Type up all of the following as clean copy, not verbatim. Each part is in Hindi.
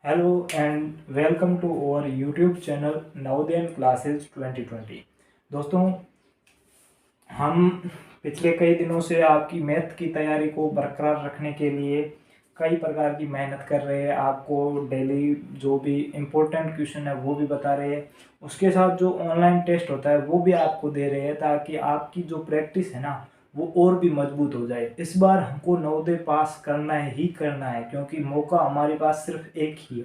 Hello and welcome to our YouTube channel Navodaya classes 2020। दोस्तों, हम पिछले कई दिनों से आपकी मैथ की तैयारी को बरकरार रखने के लिए कई प्रकार की मेहनत कर रहे हैं। आपको डेली जो भी इम्पोर्टेंट क्वेश्चन है वो भी बता रहे हैं, उसके साथ जो ऑनलाइन टेस्ट होता है वो भी आपको दे रहे हैं, ताकि आपकी जो प्रैक्टिस है ना वो और भी मजबूत हो जाए। इस बार हमको नवोदय पास करना ही करना है, क्योंकि मौका हमारे पास सिर्फ एक ही है।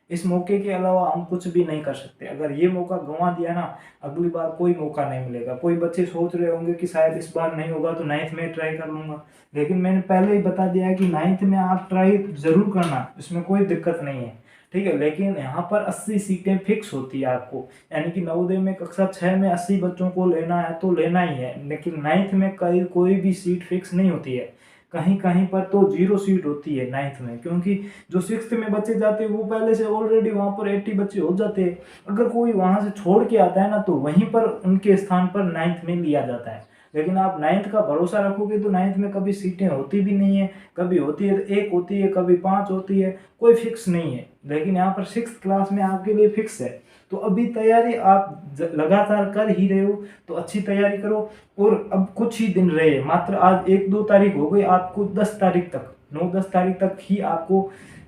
इस मौके के अलावा हम कुछ भी नहीं कर सकते। अगर ये मौका गंवा दिया ना, अगली बार कोई मौका नहीं मिलेगा। कोई बच्चे सोच रहे होंगे कि शायद इस बार नहीं होगा तो नाइन्थ में ट्राई कर लूँगा, लेकिन मैंने पहले ही बता दिया है कि नाइन्थ में आप ट्राई ज़रूर करना, इसमें कोई दिक्कत नहीं है, ठीक है। लेकिन यहाँ पर 80 सीटें फिक्स होती है आपको, यानी कि नवोदय में कक्षा 6 में 80 बच्चों को लेना है तो लेना ही है, लेकिन नाइन्थ में कोई भी सीट फिक्स नहीं होती है। कहीं कहीं पर तो 0 सीट होती है नाइन्थ में, क्योंकि जो सिक्स्थ में बच्चे जाते हैं वो पहले से ऑलरेडी वहाँ पर 80 बच्चे हो जाते हैं। अगर कोई वहाँ से छोड़ के आता है ना तो वहीं पर उनके स्थान पर नाइन्थ में लिया जाता है। लेकिन आप नाइन्थ का भरोसा रखोगे तो नाइन्थ में कभी सीटें होती भी नहीं है, कभी होती है 1 होती है, कभी 5 होती है, कोई फिक्स नहीं है। लेकिन यहाँ पर 6th क्लास में आपके लिए फिक्स है। तो अभी तैयारी आप लगातार कर ही रहे हो तो अच्छी तैयारी करो। और अब कुछ ही दिन रहे, मात्र आज 1-2 तारीख हो गई, आपको 10 तारीख तक 9-10 तारीख तक ही आपको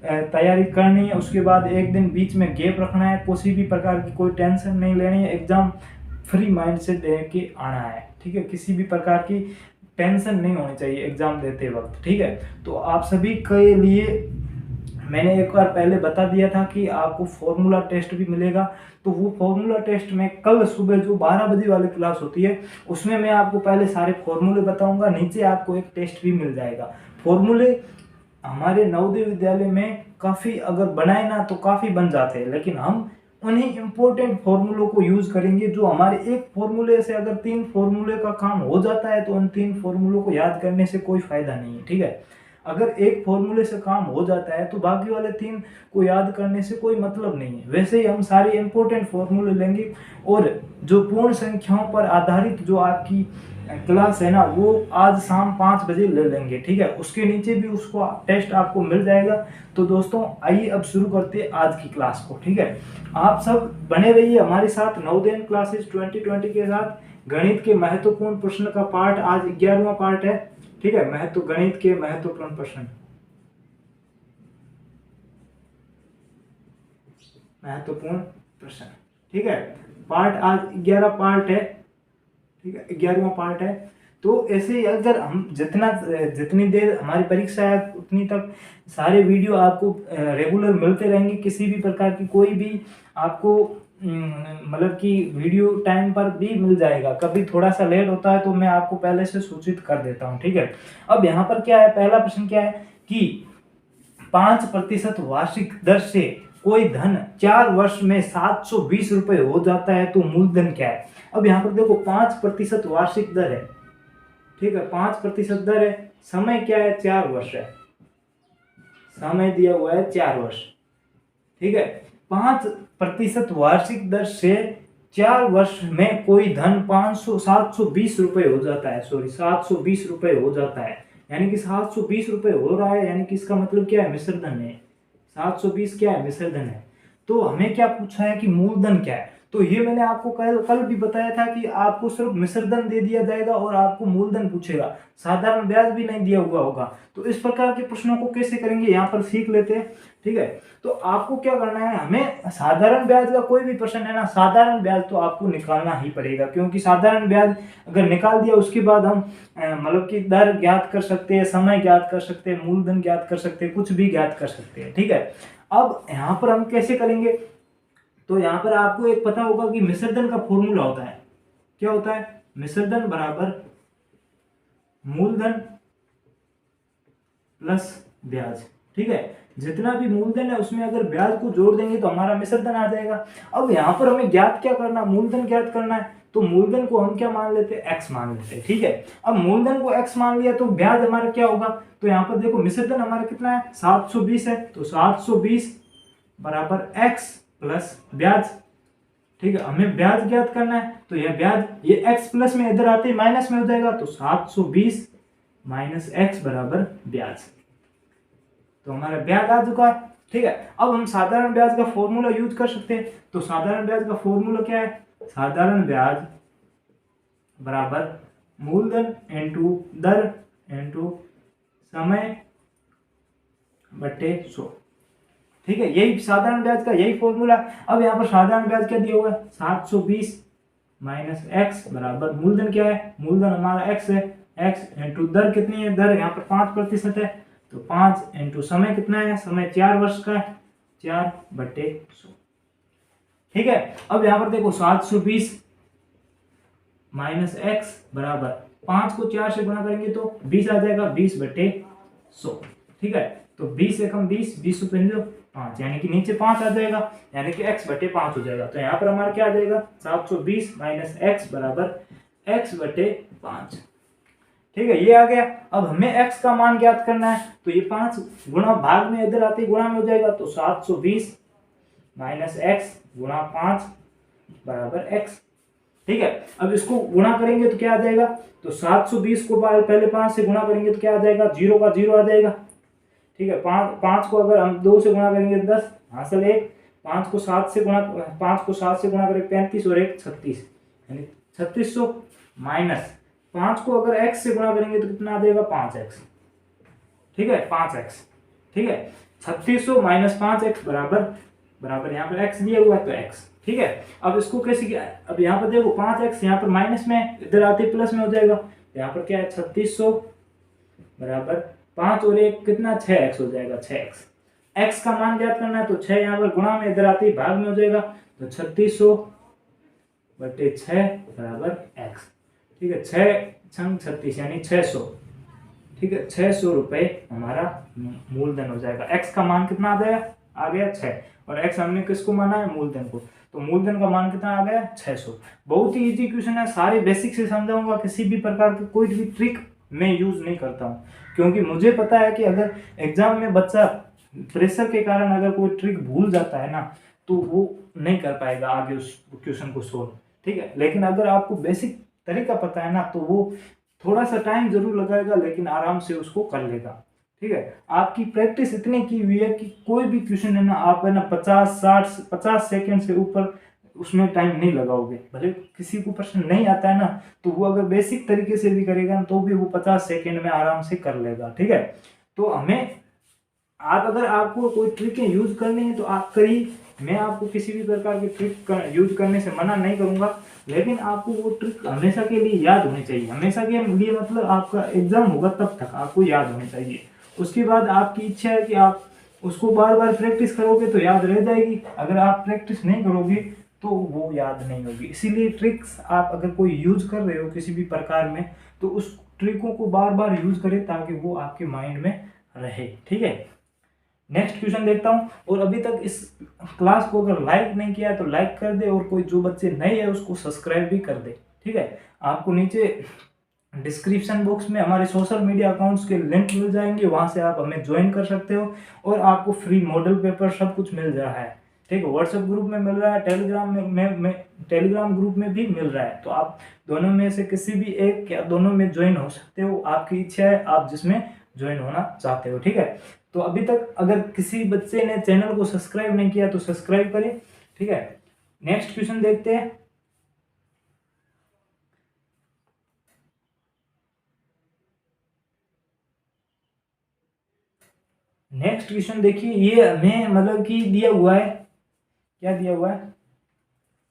तैयारी करनी है। उसके बाद एक दिन बीच में गैप रखना है, किसी भी प्रकार की कोई टेंशन नहीं लेनी है, एग्जाम फ्री माइंड से दे के आना है, ठीक है। किसी भी प्रकार की टेंशन नहीं होनी चाहिए एग्जाम देते वक्त, ठीक है। तो आप सभी के लिए मैंने एक बार पहले बता दिया था कि आपको फॉर्मूला टेस्ट भी मिलेगा। तो वो फॉर्मूला टेस्ट में कल सुबह जो 12 बजे वाली क्लास होती है उसमें मैं आपको पहले सारे फॉर्मूले बताऊंगा, नीचे आपको एक टेस्ट भी मिल जाएगा। फॉर्मूले हमारे नवोदय विद्यालय में काफ़ी अगर बनाए ना तो काफ़ी बन जाते हैं, लेकिन हम उन्हीं इम्पोर्टेंट फॉर्मूलों को यूज़ करेंगे जो हमारे एक फॉर्मूले से अगर 3 फॉर्मूले का काम हो जाता है तो उन 3 फॉर्मूलों को याद करने से कोई फ़ायदा नहीं है, ठीक है। अगर एक फॉर्मूले से काम हो जाता है तो बाकी वाले 3 को याद करने से कोई मतलब नहीं है। वैसे ही हम सारे इंपॉर्टेंट फॉर्मूले लेंगे और जो पूर्ण संख्याओं पर आधारित जो आपकी क्लास है ना वो आज शाम 5 बजे ले लेंगे, ठीक है। उसके नीचे भी उसको टेस्ट आपको मिल जाएगा। तो दोस्तों आइए अब शुरू करते हैं आज की क्लास को, ठीक है। आप सब बने रहिए हमारे साथ नवोदय क्लासेस 2020 के साथ। गणित के महत्वपूर्ण प्रश्न का पार्ट आज 11वां पार्ट है, ठीक है। गणित के महत्वपूर्ण प्रश्न, ठीक है। पार्ट आज 11 पार्ट है, ठीक है, 11वां पार्ट है। तो ऐसे ही अगर हम जितनी देर हमारी परीक्षा है उतनी तक सारे वीडियो आपको रेगुलर मिलते रहेंगे। किसी भी प्रकार की कोई भी आपको मतलब कि वीडियो टाइम पर भी मिल जाएगा। कभी थोड़ा सा लेट होता है तो मैं आपको पहले से सूचित कर देता हूँ, ठीक है। अब यहाँ पर क्या है, पहला प्रश्न क्या है कि 5% वार्षिक दर से कोई धन 4 वर्ष में 720 रुपए हो जाता है तो मूलधन क्या है। अब यहाँ पर देखो 5% वार्षिक दर है, ठीक है, 5% दर है, समय क्या है 4 वर्ष है, समय दिया हुआ है 4 वर्ष, ठीक है। 5% वार्षिक दर से 4 वर्ष में कोई धन 720 रुपए हो जाता है, 720 रुपए हो जाता है, यानी कि 720 रुपए हो रहा है, यानी कि इसका मतलब क्या है, मिश्रधन है। 720 क्या है, मिश्रधन है। तो हमें क्या पूछा है कि मूलधन क्या है। तो ये मैंने आपको कल भी बताया था कि आपको सिर्फ मिश्रधन दे दिया जाएगा और आपको मूलधन पूछेगा, साधारण ब्याज भी नहीं दिया हुआ होगा। तो इस प्रकार के प्रश्नों को कैसे करेंगे यहाँ पर सीख लेते हैं, ठीक है। तो आपको क्या करना है, हमें साधारण ब्याज का कोई भी प्रश्न है ना, साधारण ब्याज तो आपको निकालना ही पड़ेगा, क्योंकि साधारण ब्याज अगर निकाल दिया उसके बाद हम मतलब कि दर ज्ञात कर सकते हैं, समय ज्ञात कर सकते हैं, मूलधन ज्ञात कर सकते हैं, कुछ भी ज्ञात कर सकते हैं, ठीक है। अब यहाँ पर हम कैसे करेंगे, तो यहाँ पर आपको एक पता होगा कि मिश्रधन का फॉर्मूला होता है, क्या होता है, मिश्रधन बराबर मूलधन प्लस ब्याज, ठीक है। जितना भी मूलधन है उसमें अगर ब्याज को जोड़ देंगे तो हमारा मिश्रधन आ जाएगा। अब यहाँ पर हमें ज्ञात क्या करना, मूलधन ज्ञात करना है। तो मूलधन को हम क्या मान लेते हैं, x मान लेते हैं, ठीक है। अब मूलधन को x मान लिया तो ब्याज हमारा क्या होगा, तो यहाँ पर देखो मिश्रधन हमारा कितना है, 720 है, तो 720 बराबर x प्लस ब्याज, ठीक है। हमें ब्याज ज्ञात करना है, तो यह ब्याज ये x प्लस में इधर आते माइनस में हो जाएगा, तो 720 माइनस x बराबर ब्याज। तो हमारा ब्याज आ चुका है। ठीक है। अब हम साधारण ब्याज का फॉर्मूला यूज कर सकते हैं। तो साधारण ब्याज का फॉर्मूला क्या है? साधारण ब्याज बराबर मूलधन इनटू दर इनटू समय बटे 100। ठीक है, यही साधारण ब्याज का यही फॉर्मूला। अब यहाँ पर साधारण ब्याज क्या दिया हुआ है? 720 माइनस एक्स बराबर मूलधन क्या है? मूलधन हमारा एक्स है, एक्स इंटू दर कितनी है? दर यहाँ पर 5% है, तो 5 इंटू समय कितना है? समय 4 वर्ष का है, 4/100। ठीक है। अब यहाँ पर देखो 720 माइनस एक्स बराबर 5 को 4 से गुणा करेंगे तो 20 आ जाएगा, 20/100। ठीक है, तो 20 एकम 20, 20 पंजो 5, यानी कि नीचे 5 आ जाएगा, यानी कि x/5 हो जाएगा। तो यहाँ पर हमारा क्या आ जाएगा? 720 माइनस एक्स बराबर x/5। ठीक है, ये आ गया। अब हमें x का मान ज्ञात करना है, तो ये 5 गुणा भाग में इधर आते गुणा में हो जाएगा, तो 720 माइनस एक्स गुणा 5 बराबर x। ठीक है, अब इसको गुणा करेंगे तो क्या आ जाएगा? तो 720 को पहले 5 से गुणा करेंगे तो क्या आ जाएगा? 0 का 0 आ जाएगा। ठीक है, 5 को अगर हम 2 से गुणा करेंगे 10 हासिल 1, 5 को 7 से गुणा करें 35 और 1 36, यानी 3600 माइनस 5 को अगर x से गुणा करेंगे तो कितना आ जाएगा? 5x। ठीक है, 5x। ठीक है, 3600 माइनस 5x बराबर यहाँ पर x दिया हुआ है तो x। ठीक है, अब इसको कैसे किया? अब यहाँ पर देखो 5x यहाँ पर माइनस में, इधर आते प्लस में हो जाएगा। यहाँ पर क्या है? 3600 बराबर 5 और 1 कितना? 6x हो जाएगा, 6x। x का मान ज्ञात करना है तो 6 यहाँ पर गुणा में, इधर आते ही भाग में हो जाएगा, तो 3600 बटे 6 बराबर x। ठीक है, 6 छंग 36 यानी 600। ठीक है, 600 रुपये हमारा मूलधन हो जाएगा। x का मान कितना आ गया? आ गया 6, और x हमने किसको माना है? मूलधन को। तो मूलधन का मान कितना आ गया? 600। बहुत ही इजी क्वेश्चन है, सारे बेसिक से समझाऊंगा, किसी भी प्रकार की कोई भी ट्रिक मैं यूज नहीं करता हूँ, क्योंकि मुझे पता है कि अगर एग्जाम में बच्चा प्रेशर के कारण अगर कोई ट्रिक भूल जाता है ना, तो वो नहीं कर पाएगा आगे उस क्वेश्चन को सोल्व। ठीक है, लेकिन अगर आपको बेसिक तरीका पता है ना, तो वो थोड़ा सा टाइम जरूर लगाएगा, लेकिन आराम से उसको कर लेगा। ठीक है, आपकी प्रैक्टिस इतनी की हुई है कि कोई भी क्वेश्चन है ना, आप है ना 50 सेकंड से ऊपर उसमें टाइम नहीं लगाओगे। भले किसी को प्रश्न नहीं आता है ना, तो वो अगर बेसिक तरीके से भी करेगा ना, तो भी वो 50 सेकंड में आराम से कर लेगा। ठीक है, तो हमें अगर आपको कोई ट्रिकें यूज करनी है तो आप करिए। मैं आपको किसी भी प्रकार की ट्रिक यूज करने से मना नहीं करूंगा, लेकिन आपको वो ट्रिक हमेशा के लिए याद होनी चाहिए। हमेशा के लिए मतलब आपका एग्जाम होगा तब तक आपको याद होनी चाहिए। उसके बाद आपकी इच्छा है कि आप उसको बार बार प्रैक्टिस करोगे तो याद रह जाएगी, अगर आप प्रैक्टिस नहीं करोगे तो वो याद नहीं होगी। इसीलिए ट्रिक्स आप अगर कोई यूज कर रहे हो किसी भी प्रकार में, तो उस ट्रिकों को बार बार यूज करें ताकि वो आपके माइंड में रहे। ठीक है, नेक्स्ट क्वेश्चन देखता हूं। और अभी तक इस क्लास को अगर लाइक नहीं किया तो लाइक कर दे, और कोई जो बच्चे नए हैं उसको सब्सक्राइब भी कर दे। ठीक है, आपको नीचे डिस्क्रिप्शन बॉक्स में हमारे सोशल मीडिया अकाउंट्स के लिंक मिल जाएंगे, वहां से आप हमें ज्वाइन कर सकते हो, और आपको फ्री मॉडल पेपर सब कुछ मिल रहा है। ठीक है, व्हाट्सएप ग्रुप में मिल रहा है, टेलीग्राम ग्रुप में भी मिल रहा है। तो आप दोनों में से किसी भी एक या दोनों में ज्वाइन हो सकते हो, आपकी इच्छा है आप जिसमें ज्वाइन होना चाहते हो। ठीक है, तो अभी तक अगर किसी बच्चे ने चैनल को सब्सक्राइब नहीं किया तो सब्सक्राइब करें। ठीक है, नेक्स्ट क्वेश्चन देखते हैं। नेक्स्ट क्वेश्चन देखिए, ये हमें मतलब कि दिया हुआ है, क्या दिया हुआ है?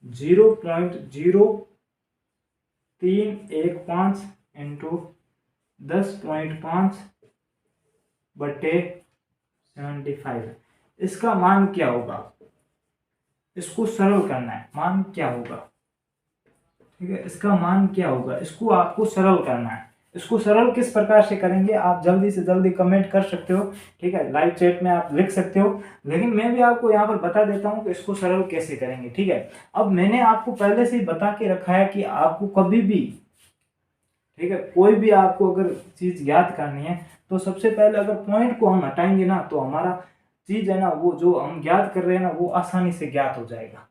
0.0315 इंटू 10.5 बटे 75। इसका मान क्या होगा? इसको सरल करना है, मान क्या होगा? ठीक है, इसका मान क्या होगा? इसको आपको सरल करना है। इसको सरल किस प्रकार से करेंगे आप जल्दी से जल्दी कमेंट कर सकते हो। ठीक है, लाइव चैट में आप लिख सकते हो, लेकिन मैं भी आपको यहाँ पर बता देता हूँ कि इसको सरल कैसे करेंगे। ठीक है, अब मैंने आपको पहले से ही बता के रखा है कि आपको कभी भी, ठीक है, कोई भी आपको अगर चीज याद करनी है तो सबसे पहले अगर पॉइंट को हम हटाएंगे ना, तो हमारा चीज है ना, वो जो हम ज्ञात कर रहे हैं ना, वो आसानी से ज्ञात हो जाएगा।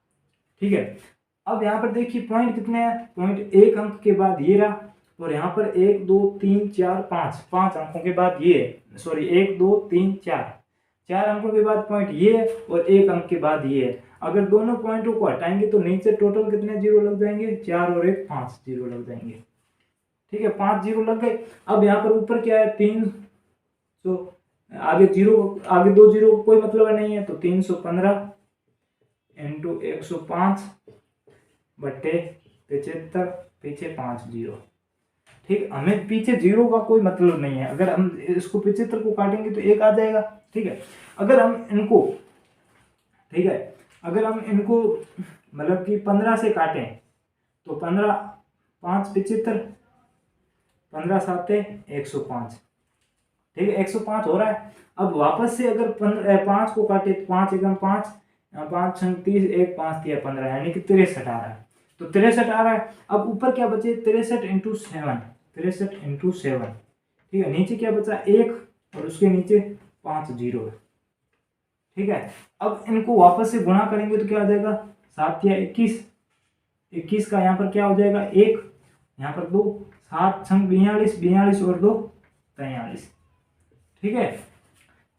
ठीक है, अब यहाँ पर देखिए पॉइंट कितने हैं? पॉइंट एक अंक के बाद ये रहा, और यहाँ पर 1 2 3 4 5 अंकों के बाद ये, सॉरी 1 2 3 4 4 अंकों के बाद पॉइंट ये है और 1 अंक के बाद ये है। अगर दोनों पॉइंटों को हटाएंगे तो नीचे टोटल कितने जीरो लग जाएंगे, 4 और 1 5 जीरो लग जाएंगे। ठीक है, 5 जीरो लग गए। अब यहाँ पर ऊपर क्या है 300, आगे जीरो, आगे 2 जीरो कोई मतलब नहीं है, तो 315 इंटू 105 बट्टे 75, पीछे 5 जीरो। ठीक, हमें पीछे जीरो का कोई मतलब नहीं है। अगर हम इसको 75 को काटेंगे तो 1 आ जाएगा। ठीक है, अगर हम इनको, ठीक है, अगर हम इनको मतलब कि 15 से काटें तो 15 5 75, 15 7 105। ठीक है, 105 हो रहा है। अब वापस से अगर 5 को काटे तो 5 एकम 5, 5 छंग 30, 1 5 दिया 15, यानी कि 63 आ रहा है। तो 63 आ रहा है। अब ऊपर क्या बचे 63 इंटू 7, 63 इंटू 7। ठीक है, नीचे क्या बचा 1 और उसके नीचे 5 जीरो है। ठीक है, अब इनको वापस से गुणा करेंगे तो क्या आ जाएगा 7 या 21, 21 का यहाँ पर क्या हो जाएगा 1, यहाँ पर 2, 7 छंग 42, 42 और 2 43। ठीक है,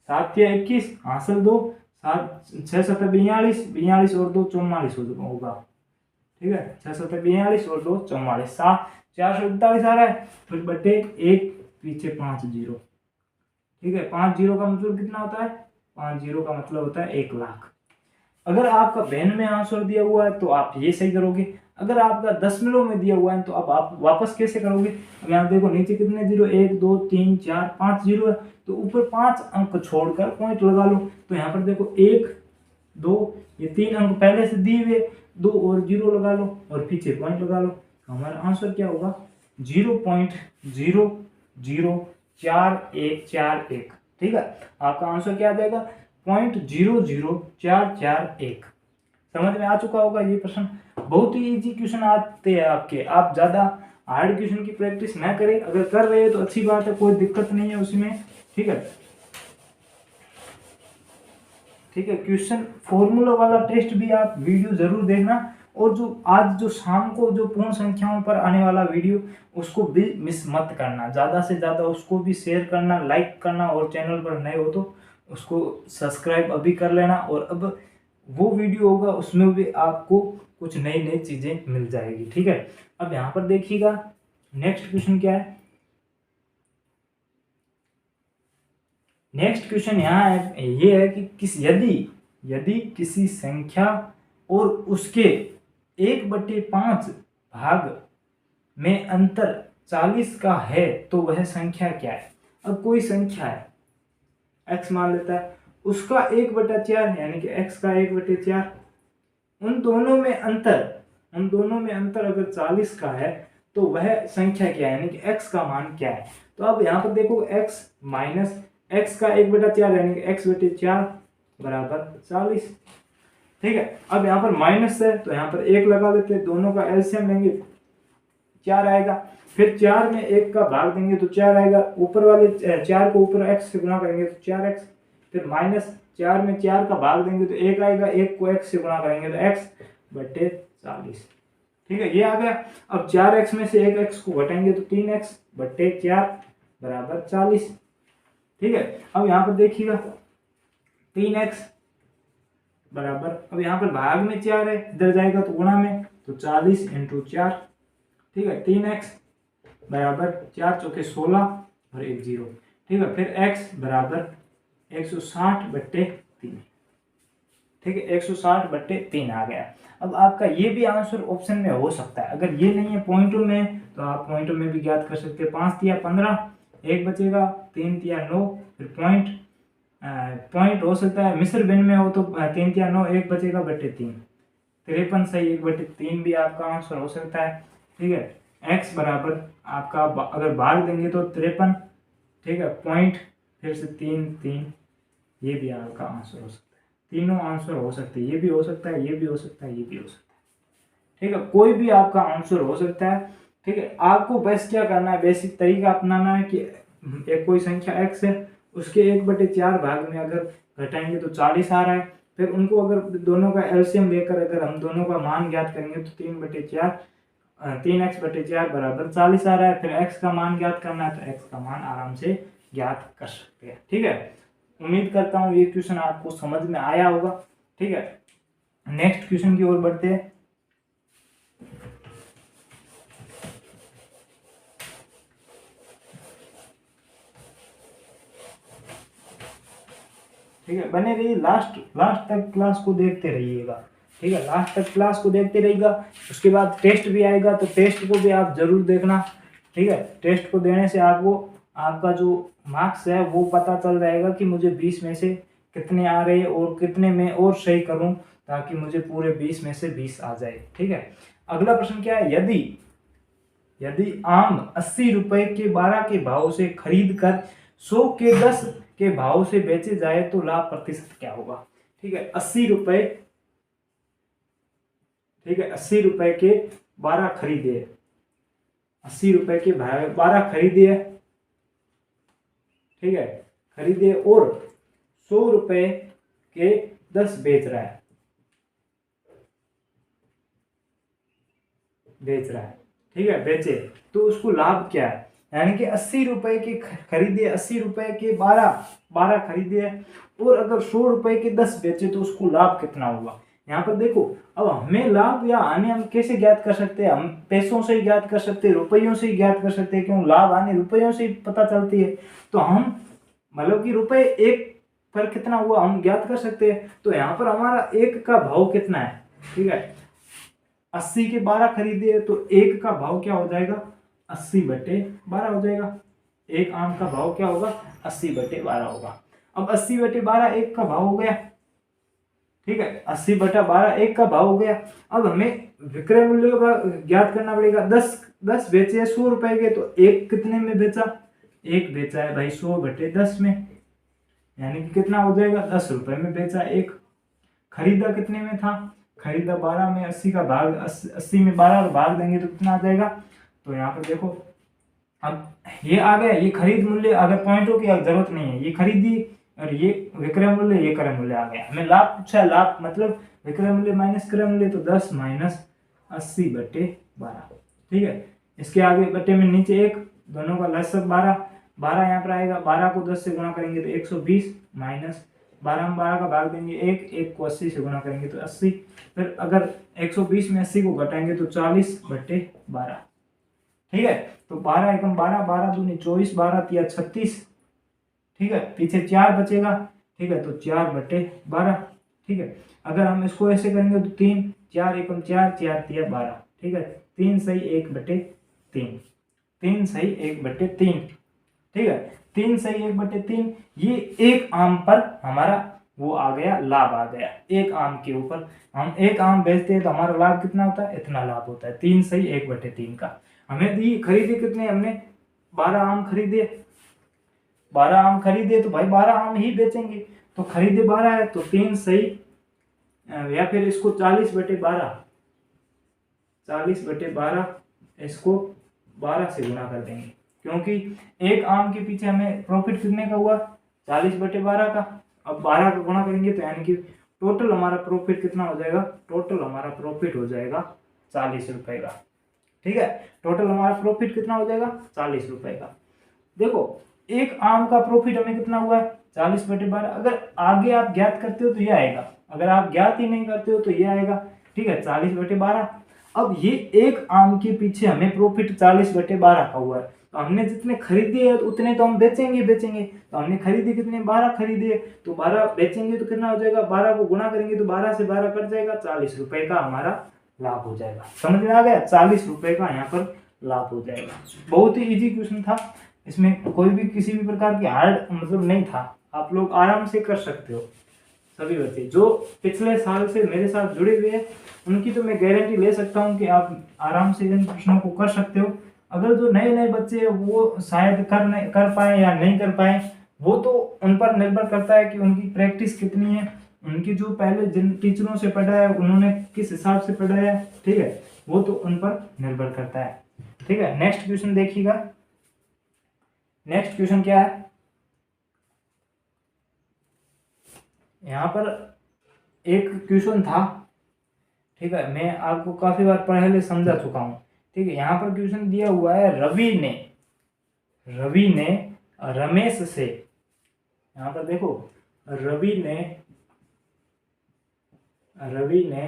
7 या 21 हासिल 2, 7 6 7 42, 42 और 2 44 होगा। ठीक है, 6 7 42 और 2 44, 7 439 आ रहा है। फिर बटे 1, पीछे 5 जीरो। ठीक है, 5 जीरो का मतलब कितना होता है, 5 जीरो का मतलब होता है 1 लाख। अगर आपका बहन में आंसर दिया हुआ है तो आप ये सही करोगे। अगर आपका दशमलव में दिया हुआ है तो अब आप वापस कैसे करोगे। अब यहाँ देखो नीचे कितने जीरो, 1 2 3 4 5 जीरो है, तो ऊपर 5 अंक छोड़कर पॉइंट लगा लो। तो यहाँ पर देखो 1 2, ये 3 अंक पहले से दिए हुए, 2 और जीरो लगा लो और पीछे पॉइंट लगा लो। हमारा आंसर क्या होगा 0.004141। ठीक है, आपका आंसर क्या आ जाएगा 0.00441। समझ में आ चुका होगा ये प्रश्न। बहुत ही इजी क्वेश्चन आते हैं आपके, आप ज्यादा हार्ड क्वेश्चन की प्रैक्टिस ना करें। अगर कर रहे हैं तो अच्छी बात है, कोई दिक्कत नहीं है उसमें। ठीक है, ठीक है, क्वेश्चन फॉर्मूला वाला टेस्ट भी आप वीडियो जरूर देखना। और जो आज जो शाम को जो पूर्ण संख्याओं पर आने वाला वीडियो, उसको भी मिस मत करना। ज़्यादा से ज़्यादा उसको भी शेयर करना, लाइक करना, और चैनल पर नए हो तो उसको सब्सक्राइब अभी कर लेना। और अब वो वीडियो होगा उसमें भी आपको कुछ नई नई चीज़ें मिल जाएगी। ठीक है, अब यहाँ पर देखिएगा नेक्स्ट क्वेश्चन क्या है। नेक्स्ट क्वेश्चन यहाँ है, ये है कि यदि किसी संख्या और उसके 1/5 भाग में अंतर 40 का है तो वह संख्या क्या है। अब कोई संख्या है x मान लेता है, उसका 1/4 यानी कि x का 1/4, उन दोनों में अंतर अगर 40 का है तो वह संख्या क्या है, यानी कि x का मान क्या है। तो अब यहाँ पर देखो x माइनस x का 1/4 यानी कि x/4 बराबर 40। ठीक है, अब यहाँ पर माइनस है तो यहाँ पर 1 लगा लेते हैं, दोनों का एलसीएम लेंगे 4 आएगा। फिर 4 में 1 का भाग देंगे तो 4 आएगा, ऊपर वाले 4 को ऊपर x से गुणा करेंगे तो 4x। फिर माइनस 4 में 4 का भाग देंगे तो 1 आएगा, 1 को x से गुणा करेंगे तो x/40। ठीक है, ये आ गया। अब 4x में से 1x को घटाएंगे तो 3x/4 बराबर 40। ठीक है, अब यहाँ पर देखिएगा 3x बराबर, अब यहाँ पर भाग में 4 है, इधर जाएगा तो गुणा में, तो 40 इंटू 4। ठीक है, 3x बराबर 4 चौके 16 और 1 0। ठीक है, फिर x बराबर 160/3। ठीक है, 160/3 आ गया। अब आपका ये भी आंसर ऑप्शन में हो सकता है, अगर ये नहीं है पॉइंटों में तो आप पॉइंटों में भी ज्ञात कर सकते हैं। 5 तिया 15, 1 बचेगा, 3 तिया 9, फिर पॉइंट हो सकता है मिश्र भिन्न में हो तो 3 तिया 9, 1 बचेगा बटे 3, 53 सही, 1/3 भी आपका आंसर हो सकता है। ठीक है, x बराबर आपका अगर भाग देंगे तो 53। ठीक है, पॉइंट फिर से 3 3, ये भी आपका आंसर हो सकता है। तीनों आंसर हो सकते हैं, ये भी हो सकता है, ये भी हो सकता है, ये भी हो सकता है। ठीक है, कोई भी आपका आंसर हो सकता है। ठीक है, आपको बस क्या करना है, बेसिक तरीका अपनाना है कि एक कोई संख्या x है, उसके 1/4 भाग में अगर घटाएंगे तो 40 आ रहा है। फिर उनको अगर दोनों का एलसीएम लेकर अगर हम दोनों का मान ज्ञात करेंगे तो 3x/4 बराबर 40 आ रहा है। फिर x का मान ज्ञात करना है तो x का मान आराम से ज्ञात कर सकते हैं। ठीक है, उम्मीद करता हूँ ये क्वेश्चन आपको समझ में आया होगा। ठीक है, नेक्स्ट क्वेश्चन की ओर बढ़ते हैं। ठीक है, बने रहिए, लास्ट तक क्लास को देखते रहिएगा। ठीक है, लास्ट तक क्लास को देखते रहिएगा। उसके बाद टेस्ट भी आएगा, तो टेस्ट को भी आप जरूर देखना। ठीक है, टेस्ट को देने से आपको आपका जो मार्क्स है वो पता चल जाएगा कि मुझे 20 में से कितने आ रहे हैं और कितने में और सही करूं ताकि मुझे पूरे 20 में से 20 आ जाए। ठीक है, अगला प्रश्न क्या है, यदि आम 80 रुपए के 12 के भाव से खरीद कर 100 के 10 के भाव से बेचे जाए तो लाभ प्रतिशत क्या होगा। ठीक है, 80 रुपए, ठीक है, 80 रुपए के 12 खरीदे, 80 रुपए के 12 खरीदे, ठीक है, खरीदे और 100 रुपए के 10 बेच रहा है, ठीक है, बेचे, तो उसको लाभ क्या है। यानी कि 80 रुपए के खरीदे, 80 रुपए के 12 खरीदे और अगर 100 रुपए के 10 बेचे तो उसको लाभ कितना होगा। यहाँ पर देखो, अब हमें लाभ या हानि हम कैसे ज्ञात कर सकते हैं, हम पैसों से ही ज्ञात कर सकते हैं, रुपयों से ही ज्ञात कर सकते हैं, क्यों, लाभ हानि रुपयों से ही पता चलती है। तो हम मतलब कि रुपए एक पर कितना हुआ हम ज्ञात कर सकते हैं। तो यहाँ पर हमारा एक का भाव कितना है, ठीक है, 80 के 12 खरीदे तो एक का भाव क्या हो जाएगा, 80/12 हो जाएगा। एक आम का भाव क्या होगा, 80/12 होगा। अब 80/12 एक का भाव हो गया। ठीक है, 80/12 एक का भाव हो गया। अब हमें विक्रय मूल्य का ज्ञात करना पड़ेगा। 10 बेचे 100 रुपए के, तो एक कितने में बेचा, एक बेचा है भाई 100/10 में, यानी कि कितना हो जाएगा, 10 रुपए में बेचा एक। खरीदा कितने में था, खरीदा 12 में, 80 का भाग 80 में 12 का भाग देंगे तो कितना आ जाएगा। तो यहाँ पर देखो, अब ये आ गया, ये खरीद मूल्य, अगर पॉइंटों की जरूरत नहीं है, ये खरीदी और ये विक्रय मूल्य, ये क्रय मूल्य आ गया। हमें लाभ पूछा है, लाभ मतलब विक्रय मूल्य माइनस क्रय मूल्य, तो 10 माइनस 80/12। ठीक है, इसके आगे बटे में नीचे एक, दोनों का लसक 12 यहाँ पर आएगा। 12 को 10 से गुणा करेंगे तो 120 माइनस 12 में 12 का भाग देंगे एक को 80 से गुणा करेंगे तो 80। फिर अगर 120 में 80 को घटाएंगे तो 40/12। ठीक है, तो 12 एकम 12, 12 दूनी 24, 12 तिया 36। ठीक है, पीछे 4 बचेगा। ठीक है, तो 4/12। ठीक है, अगर हम इसको ऐसे करेंगे तो 3, 4 एकम 4, 4 तिया 12। ठीक है, 3 सही 1/3, 3 सही 1/3। ठीक है, 3 सही 1/3। ये एक आम पर हमारा वो आ गया, लाभ आ गया। एक आम के ऊपर हम एक आम बेचते हैं तो हमारा लाभ कितना होता है, इतना लाभ होता है, 3 सही 1/3 का। हमें दी खरीदे कितने, हमने 12 आम खरीदे, 12 आम खरीदे तो भाई 12 आम ही बेचेंगे, तो खरीदे 12 है तो 3 सही, या फिर इसको 40/12, 40/12 इसको 12 से गुणा कर देंगे, क्योंकि एक आम के पीछे हमें प्रॉफिट कितने का हुआ, 40/12 का। अब 12 का गुणा करेंगे तो यानी कि टोटल हमारा प्रॉफिट कितना हो जाएगा, टोटल हमारा प्रॉफिट हो जाएगा 40 रुपए का। ठीक है, टोटल हमारा प्रॉफिट कितना हो जाएगा, 40 रुपए का। देखो, एक आम का प्रॉफिट हमें कितना हुआ है, 40/12। अगर आगे आप ज्ञात करते हो तो ये आएगा, अगर आप ज्ञात ही नहीं करते हो तो ये आएगा। ठीक है, 40/12। अब ये एक आम के पीछे हमें प्रॉफिट 40/12 का हुआ है, तो हमने जितने खरीदे हैं उतने तो हम बेचेंगे। तो हमने खरीदे कितने, 12 खरीदे, तो 12 बेचेंगे तो कितना हो जाएगा, 12 को गुणा करेंगे तो 12 से 12 कट जाएगा, 40 रुपए का हमारा लाभ हो जाएगा। समझ में आ गया, 40 रुपए का यहाँ पर लाभ हो जाएगा। बहुत ही इजी क्वेश्चन था, इसमें कोई भी किसी भी प्रकार की हार्ड मतलब नहीं था, आप लोग आराम से कर सकते हो। सभी बच्चे जो पिछले साल से मेरे साथ जुड़े हुए हैं उनकी तो मैं गारंटी ले सकता हूं कि आप आराम से इन प्रश्नों को कर सकते हो। अगर जो नए बच्चे हैं वो शायद कर पाए या नहीं कर पाए, वो तो उन पर निर्भर करता है कि उनकी प्रैक्टिस कितनी है, उनकी जो पहले जिन टीचरों से पढ़ा है उन्होंने किस हिसाब से पढ़ाया है। ठीक है, वो तो उन पर निर्भर करता है। ठीक है, नेक्स्ट क्वेश्चन देखिएगा। नेक्स्ट क्वेश्चन क्या है, यहाँ पर एक क्वेश्चन था। ठीक है, मैं आपको काफी बार पहले समझा चुका हूँ। ठीक है, यहाँ पर क्वेश्चन दिया हुआ है, रवि ने रमेश से यहाँ पर देखो, रवि ने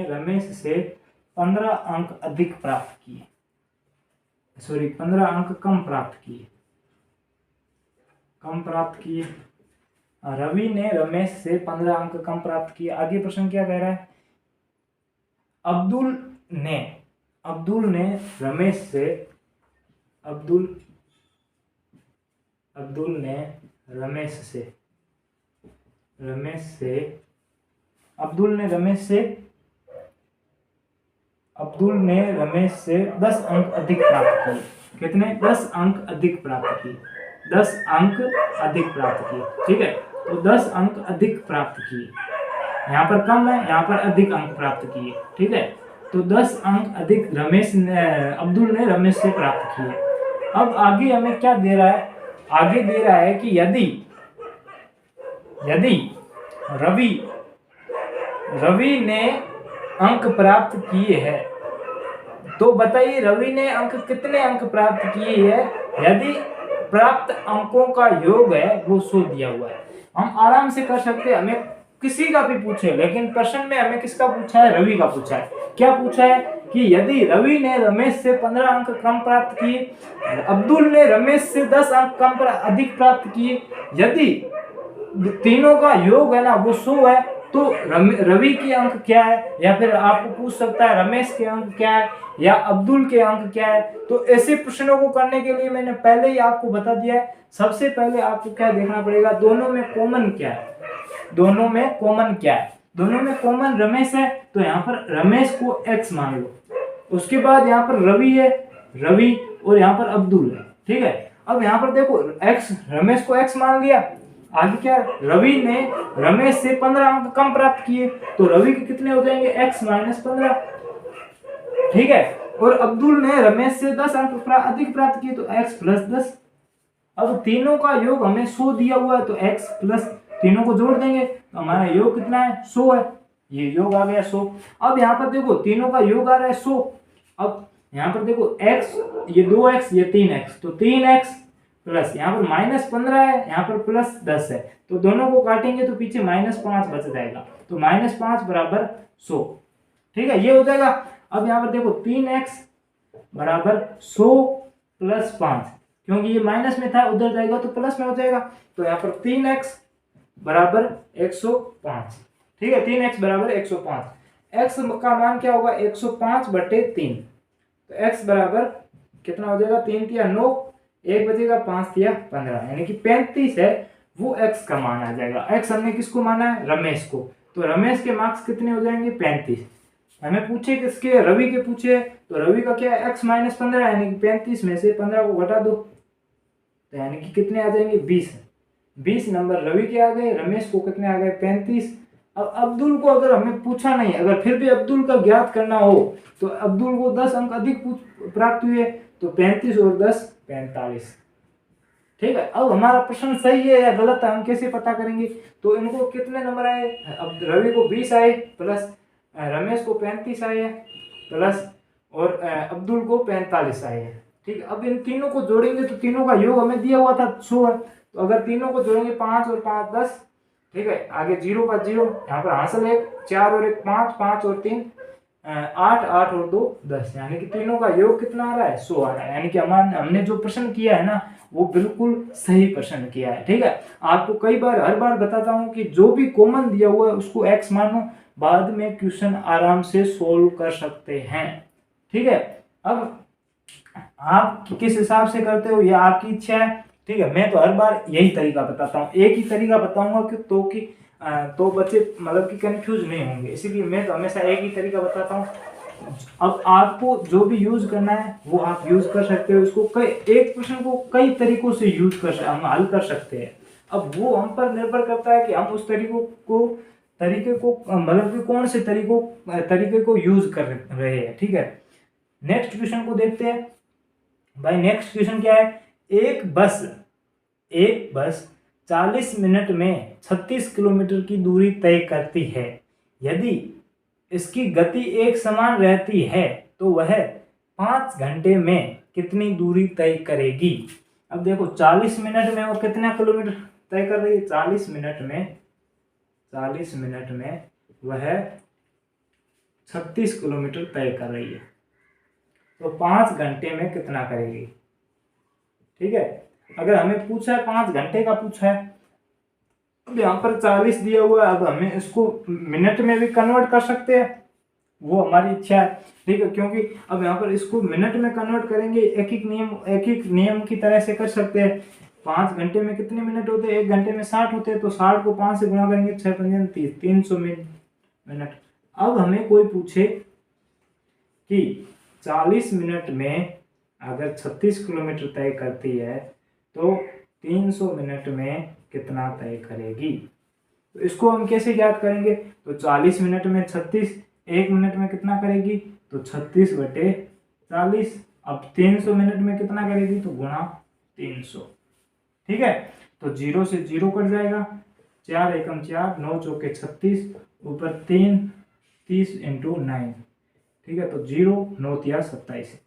रमेश से 15 अंक अधिक प्राप्त किए, सॉरी 15 अंक कम प्राप्त किए। रवि ने रमेश से 15 अंक कम प्राप्त किए। आगे प्रश्न क्या कह रहा है? अब्दुल ने रमेश से 10 अंक अधिक प्राप्त किए। कितने? 10 अंक अधिक प्राप्त किए। 10 अंक अधिक प्राप्त किए, ठीक है। तो 10 अंक अधिक प्राप्त किए, यहाँ पर कम है, यहाँ पर अधिक अंक प्राप्त किए, ठीक है। तो 10 अंक अधिक अब्दुल ने रमेश से प्राप्त किए। अब आगे हमें क्या दे रहा है? आगे दे रहा है कि यदि रवि ने अंक प्राप्त किए हैं, तो बताइए रवि ने कितने अंक प्राप्त किए हैं? यदि प्राप्त अंकों का योग है वो 100 दिया हुआ है। हम आराम से कर सकते हैं, हमें किसी का भी पूछे, लेकिन प्रश्न में हमें किसका पूछा है? रवि का पूछा है। क्या पूछा है कि यदि रवि ने रमेश से 15 अंक कम प्राप्त किए, अब्दुल ने रमेश से 10 अंक अधिक प्राप्त किए, यदि तीनों का योग है ना वो 100 है, तो रवि के अंक क्या है? या फिर आपको पूछ सकता है रमेश के अंक क्या है या अब्दुल के अंक क्या है। तो ऐसे प्रश्नों को करने के लिए मैंने पहले ही आपको बता दिया है। सबसे पहले आपको क्या देखना पड़ेगा? दोनों में कॉमन क्या है? दोनों में कॉमन रमेश है, तो यहाँ पर रमेश को x मान लो। उसके बाद यहाँ पर रवि और यहाँ पर अब्दुल है, ठीक है। अब यहाँ पर देखो रमेश को x मान लिया। आगे क्या? रवि ने रमेश से 15 अंक कम प्राप्त किए, तो रवि के कितने हो जाएंगे? x - 15, ठीक है। और अब्दुल ने रमेश से 10 अंक अधिक प्राप्त किए, तो x + 10। अब तीनों का योग हमें 100 दिया हुआ है, तो x प्लस तीनों को जोड़ देंगे तो हमारा योग कितना है? 100 है। ये योग आ गया 100। अब यहाँ पर देखो तीनों का योग आ रहा है 100। अब यहाँ पर देखो x, ये 2x, ये 3x, तो 3x प्लस यहाँ पर -15 है, यहाँ पर +10 है, तो दोनों को काटेंगे तो पीछे -5 बच जाएगा, तो -5 = 100, ठीक है। ये हो जाएगा। अब यहाँ पर देखो 3x = 100 + 5, क्योंकि ये माइनस में था, उधर जाएगा तो प्लस में हो जाएगा, तो यहाँ पर 3x = 105, ठीक है। 3x = 105। x का मान क्या होगा? 105/3, तो x बराबर कितना हो जाएगा? 3 × 9, 1 बचेगा, 5 × 15, यानी कि 35 है, वो x का मान आ जाएगा। x हमने किसको माना है? रमेश को, तो रमेश के मार्क्स कितने हो जाएंगे? 35। हमें पूछे किसके? रवि के पूछे, तो रवि का क्या है? x - 15, यानी कि 35 में से 15 को घटा दो, तो यानी कि कितने आ जाएंगे? 20 नंबर रवि के आ गए। रमेश को कितने आ गए? 35। अब अब्दुल को अगर हमें पूछा नहीं, अगर फिर भी अब्दुल का ज्ञात करना हो, तो अब्दुल को 10 अंक अधिक प्राप्त हुए, तो 35 और 10 45, ठीक है। अब हमारा प्रश्न सही है या गलत है हम कैसे पता करेंगे? तो इनको कितने नंबर आए? अब रवि को 20 आए, प्लस रमेश को 35 आए हैं, प्लस और अब्दुल को 45 आए हैं, ठीक है। अब इन तीनों को जोड़ेंगे तो तीनों का योग हमें दिया हुआ था 100 है, तो अगर तीनों को जोड़ेंगे 5 और 5 10, ठीक है। आगे 0 का 0, यहाँ पर हासिल 1, 4 और 1 5, 5 और 3 8, 8 और 2 10, यानी कि तीनों का योग कितना आ रहा है? 100 आ रहा है। यानी कि हमने जो प्रश्न किया है ना वो बिल्कुल सही प्रश्न किया है, ठीक है। आपको हर बार बताता हूँ कि जो भी कॉमन दिया हुआ है उसको x मानो, बाद में क्वेश्चन आराम से सोल्व कर सकते हैं, ठीक है। अब आप किस हिसाब से करते हो ये आपकी इच्छा है, ठीक है। मैं तो हर बार यही तरीका बताता हूँ, एक ही तरीका बताऊंगा कि तो बच्चे मतलब कि कंफ्यूज नहीं होंगे, इसीलिए मैं तो हमेशा एक ही तरीका बताता हूँ। अब आपको जो भी यूज करना है वो आप यूज कर सकते हो। इसको एक प्रश्न को कई तरीकों से हम हल कर सकते हैं। अब वो हम पर निर्भर करता है कि हम उस तरीके को मतलब कि कौन से तरीके को यूज कर रहे हैं, ठीक है। नेक्स्ट क्वेश्चन को देखते हैं भाई। नेक्स्ट क्वेश्चन क्या है? एक बस 40 मिनट में 36 किलोमीटर की दूरी तय करती है। यदि इसकी गति एक समान रहती है तो वह 5 घंटे में कितनी दूरी तय करेगी? अब देखो 40 मिनट में वो कितना किलोमीटर तय कर रही है? 40 मिनट में वह 36 किलोमीटर तय कर रही है। तो 5 घंटे में कितना करेगी? ठीक है, अगर हमें पूछा है 5 घंटे का पूछा है, अब यहाँ पर 40 दिया हुआ है, अब हमें इसको मिनट में भी कन्वर्ट कर सकते हैं, वो हमारी इच्छा है। ठीक है, क्योंकि अब यहाँ पर इसको मिनट में कन्वर्ट करेंगे, एक एक नियम की तरह से कर सकते हैं। 5 घंटे में कितने मिनट होते हैं? 1 घंटे में 60 होते हैं, तो 60 को 5 से गुणा करेंगे, 6 पंजे 30, 300 मिनट। अब हमें कोई पूछे कि 40 मिनट में अगर 36 किलोमीटर तय करती है तो 300 मिनट में कितना तय करेगी? तो इसको हम कैसे ज्ञात करेंगे? तो 40 मिनट में 36, 1 मिनट में कितना करेगी? तो 36/40। अब 300 मिनट में कितना करेगी? तो गुणा 300। ठीक है, तो 0 से 0 कट जाएगा, 4 एकम 4, 9 चौके 36, ऊपर 3, 30 × 9। ठीक है, तो 0 9 तिया 27,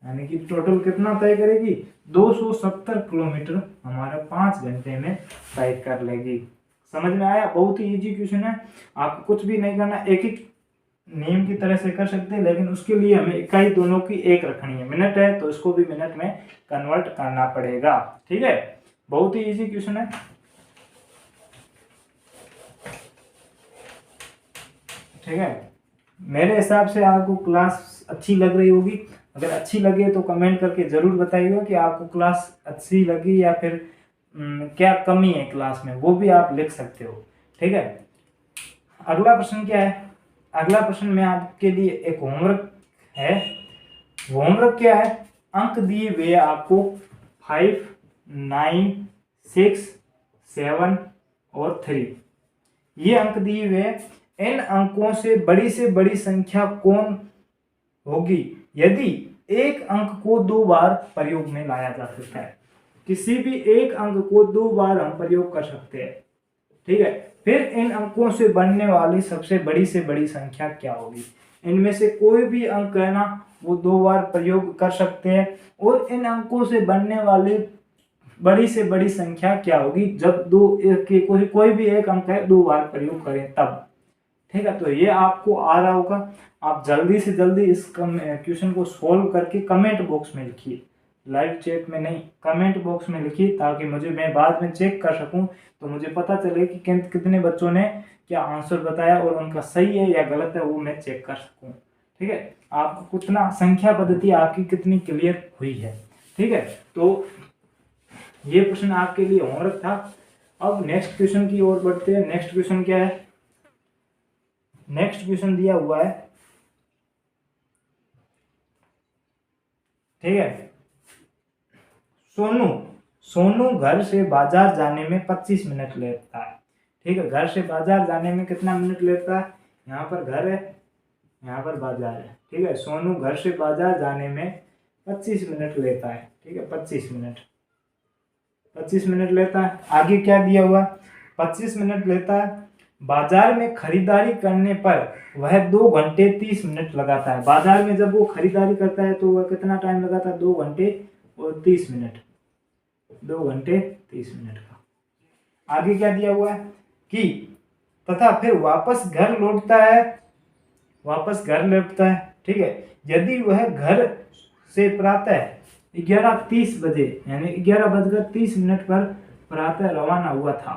यानी कि टोटल कितना तय करेगी? 270 किलोमीटर हमारा 5 घंटे में तय कर लेगी। समझ में आया? बहुत ही इजी क्वेश्चन है, आपको कुछ भी नहीं करना, एक एक नियम की तरह से कर सकते हैं, लेकिन उसके लिए हमें इकाई दोनों की एक रखनी है। मिनट है तो इसको भी मिनट में कन्वर्ट करना पड़ेगा। ठीक है, बहुत ही इजी क्वेश्चन है। ठीक है, मेरे हिसाब से आपको क्लास अच्छी लग रही होगी। अगर अच्छी लगे तो कमेंट करके ज़रूर बताइएगा कि आपको क्लास अच्छी लगी या फिर क्या कमी है क्लास में, वो भी आप लिख सकते हो। ठीक है, अगला प्रश्न क्या है? अगला प्रश्न में आपके लिए एक होमवर्क है। होमवर्क क्या है? अंक दिए हुए आपको 5, 9, 6, 7 और 3, ये अंक दिए हुए हैं। इन अंकों से बड़ी संख्या कौन होगी यदि एक अंक को 2 बार प्रयोग में लाया जा सकता है? किसी भी एक अंक को 2 बार हम प्रयोग कर सकते हैं। ठीक है, फिर इन अंकों से बनने वाली सबसे बड़ी संख्या क्या होगी? इनमें से कोई भी अंक है ना, वो 2 बार प्रयोग कर सकते हैं, और इन अंकों से बनने वाली बड़ी संख्या क्या होगी जब कोई भी एक अंक है 2 बार प्रयोग करें तब। ठीक है, तो ये आपको आ रहा होगा, आप जल्दी से जल्दी इस क्वेश्चन को सोल्व करके कमेंट बॉक्स में लिखिए, लाइव चैट में नहीं, कमेंट बॉक्स में लिखिए, ताकि मैं बाद में चेक कर सकूं, तो मुझे पता चले कि कितने बच्चों ने क्या आंसर बताया और उनका सही है या गलत है, वो मैं चेक कर सकूं। ठीक है, आपको कितना संख्या पद्धति आपकी कितनी क्लियर हुई है। ठीक है, तो ये प्रश्न आपके लिए होमवर्क था। अब नेक्स्ट क्वेश्चन की ओर बढ़ते हैं। नेक्स्ट क्वेश्चन क्या है? नेक्स्ट क्वेश्चन दिया हुआ है, ठीक है, सोनू घर से बाजार जाने में 25 मिनट लेता है। ठीक है, घर से बाजार जाने में कितना मिनट लेता है? यहाँ पर घर है, यहाँ पर बाजार है। ठीक है, सोनू घर से बाजार जाने में 25 मिनट लेता है। ठीक है, 25 मिनट लेता है। आगे क्या दिया हुआ? 25 मिनट लेता है। बाजार में खरीदारी करने पर वह 2 घंटे 30 मिनट लगाता है। बाजार में जब वो खरीदारी करता है तो वह कितना टाइम लगाता है? 2 घंटे और 30 मिनट, 2 घंटे 30 मिनट का। आगे क्या दिया हुआ है कि तथा फिर वापस घर लौटता है। ठीक है, यदि वह घर से प्रातः 11:30 बजे यानी 11:30 पर प्रातः रवाना हुआ था,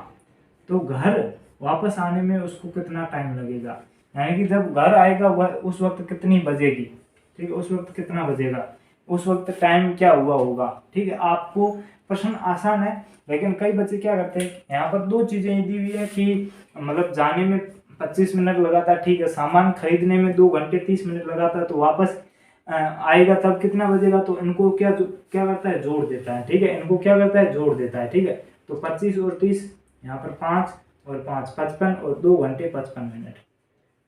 तो घर वापस आने में उसको कितना टाइम लगेगा? यानी कि जब घर आएगा वह उस वक्त कितनी बजेगी? ठीक है, उस वक्त कितना बजेगा, उस वक्त टाइम क्या हुआ होगा? ठीक है, आपको प्रश्न आसान है, लेकिन कई बच्चे क्या करते हैं, यहाँ पर 2 चीजें दी हुई है कि मतलब जाने में 25 मिनट लगाता है, ठीक है, सामान खरीदने में 2 घंटे 30 मिनट लगाता है, तो वापस आएगा तब कितना बजेगा? तो इनको क्या करता है? जोड़ देता है। ठीक है, इनको क्या करता है? जोड़ देता है। ठीक है, तो 25 और 30, यहाँ पर 5 और 5 55 और 2 घंटे 55 मिनट।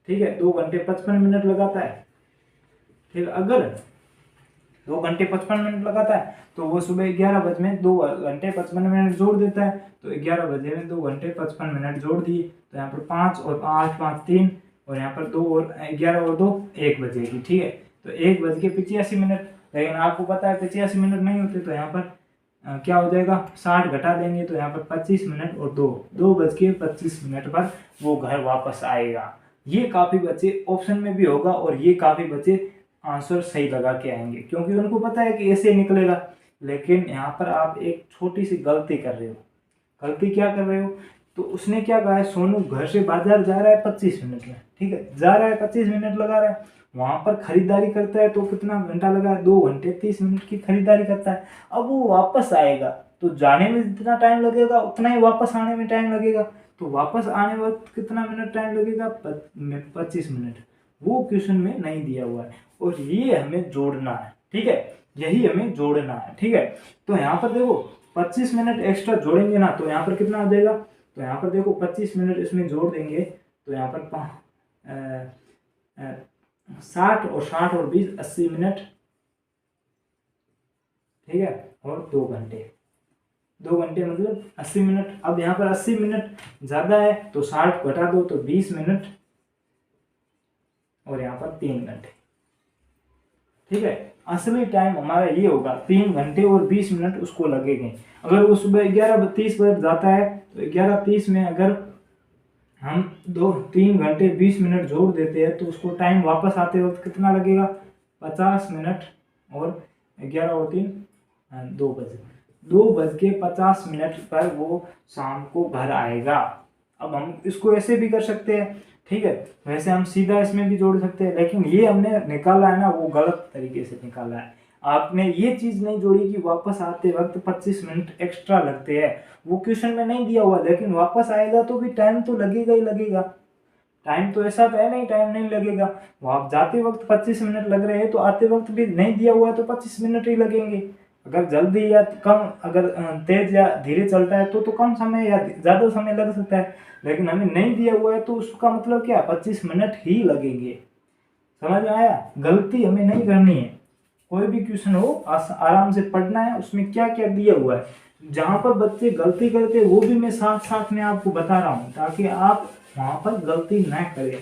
ठीक है, 2 घंटे 55 मिनट लगाता है। ठीक है, अगर 2 घंटे 55 मिनट लगाता है तो वो सुबह 11 बजे में 2 घंटे 55 मिनट जोड़ देता है, तो 11 बजे में 2 घंटे 55 मिनट जोड़ दिए, तो यहाँ पर 5 और 8 5 3 और यहाँ पर 2 और 11 और 2 1 बजेगी। ठीक है, तो 1 बज के 85 मिनट, लेकिन आपको पता है 85 मिनट नहीं होते, तो यहाँ पर क्या हो जाएगा, 60 घटा देंगे तो यहाँ पर 25 मिनट और 2:25 पर वो घर वापस आएगा। ये काफ़ी बच्चे ऑप्शन में भी होगा और ये काफ़ी बच्चे आंसर सही लगा के आएंगे क्योंकि उनको पता है कि ऐसे निकलेगा। लेकिन यहाँ पर आप एक छोटी सी गलती कर रहे हो। गलती क्या कर रहे हो, तो उसने क्या कहा है, सोनू घर से बाजार जा रहा है 25 मिनट में, ठीक है, जा रहा है 25 मिनट लगा रहा है, वहां पर खरीदारी करता है तो कितना घंटा लगा है, 2 घंटे 30 मिनट की खरीदारी करता है। अब वो वापस आएगा तो जाने में जितना टाइम लगेगा उतना ही वापस आने में टाइम लगेगा, तो वापस आने वक्त कितना मिनट टाइम लगेगा, 25 मिनट। वो क्वेश्चन में नहीं दिया हुआ है और ये हमें जोड़ना है, ठीक है, यही हमें जोड़ना है, ठीक है। तो यहाँ पर देखो 25 मिनट एक्स्ट्रा जोड़ेंगे ना तो यहाँ पर कितना हो जाएगा, तो यहाँ पर देखो 25 मिनट इसमें जोड़ देंगे तो यहाँ पर 60 और 60 और 20 80 मिनट, ठीक है, और 2 घंटे मतलब 80 मिनट। अब यहाँ पर 80 मिनट ज़्यादा है तो 60 घटा दो तो 20 मिनट और यहाँ पर 3 घंटे, ठीक है। असली टाइम हमारा ये होगा 3 घंटे और 20 मिनट उसको लगेंगे। अगर वो सुबह 11:30 पर जाता है तो 11:30 में अगर हम 3 घंटे 20 मिनट जोड़ देते हैं तो उसको टाइम वापस आते वक्त कितना लगेगा, 50 मिनट और 11 और 3 2:50 पर वो शाम को घर आएगा। अब हम इसको ऐसे भी कर सकते हैं, ठीक है, वैसे हम सीधा इसमें भी जोड़ सकते हैं, लेकिन ये हमने निकाला है ना वो गलत तरीके से निकाला है। आपने ये चीज़ नहीं जोड़ी कि वापस आते वक्त 25 मिनट एक्स्ट्रा लगते हैं, वो क्वेश्चन में नहीं दिया हुआ, लेकिन वापस आएगा तो भी टाइम तो लगेगा ही लगेगा। टाइम तो ऐसा तो है नहीं टाइम नहीं लगेगा, वहाँ जाते वक्त 25 मिनट लग रहे हैं तो आते वक्त भी नहीं दिया हुआ है तो 25 मिनट ही लगेंगे। अगर जल्दी या कम, अगर तेज या धीरे चलता है तो कम समय या ज़्यादा समय लग सकता है, लेकिन हमें नहीं दिया हुआ है तो उसका मतलब क्या, 25 मिनट ही लगेंगे। समझ में आया, गलती हमें नहीं करनी है। कोई भी क्वेश्चन हो आराम से पढ़ना है, उसमें क्या क्या दिया हुआ है, जहाँ पर बच्चे गलती करते हैं वो भी मैं साथ साथ में आपको बता रहा हूँ ताकि आप वहाँ पर गलती न करें,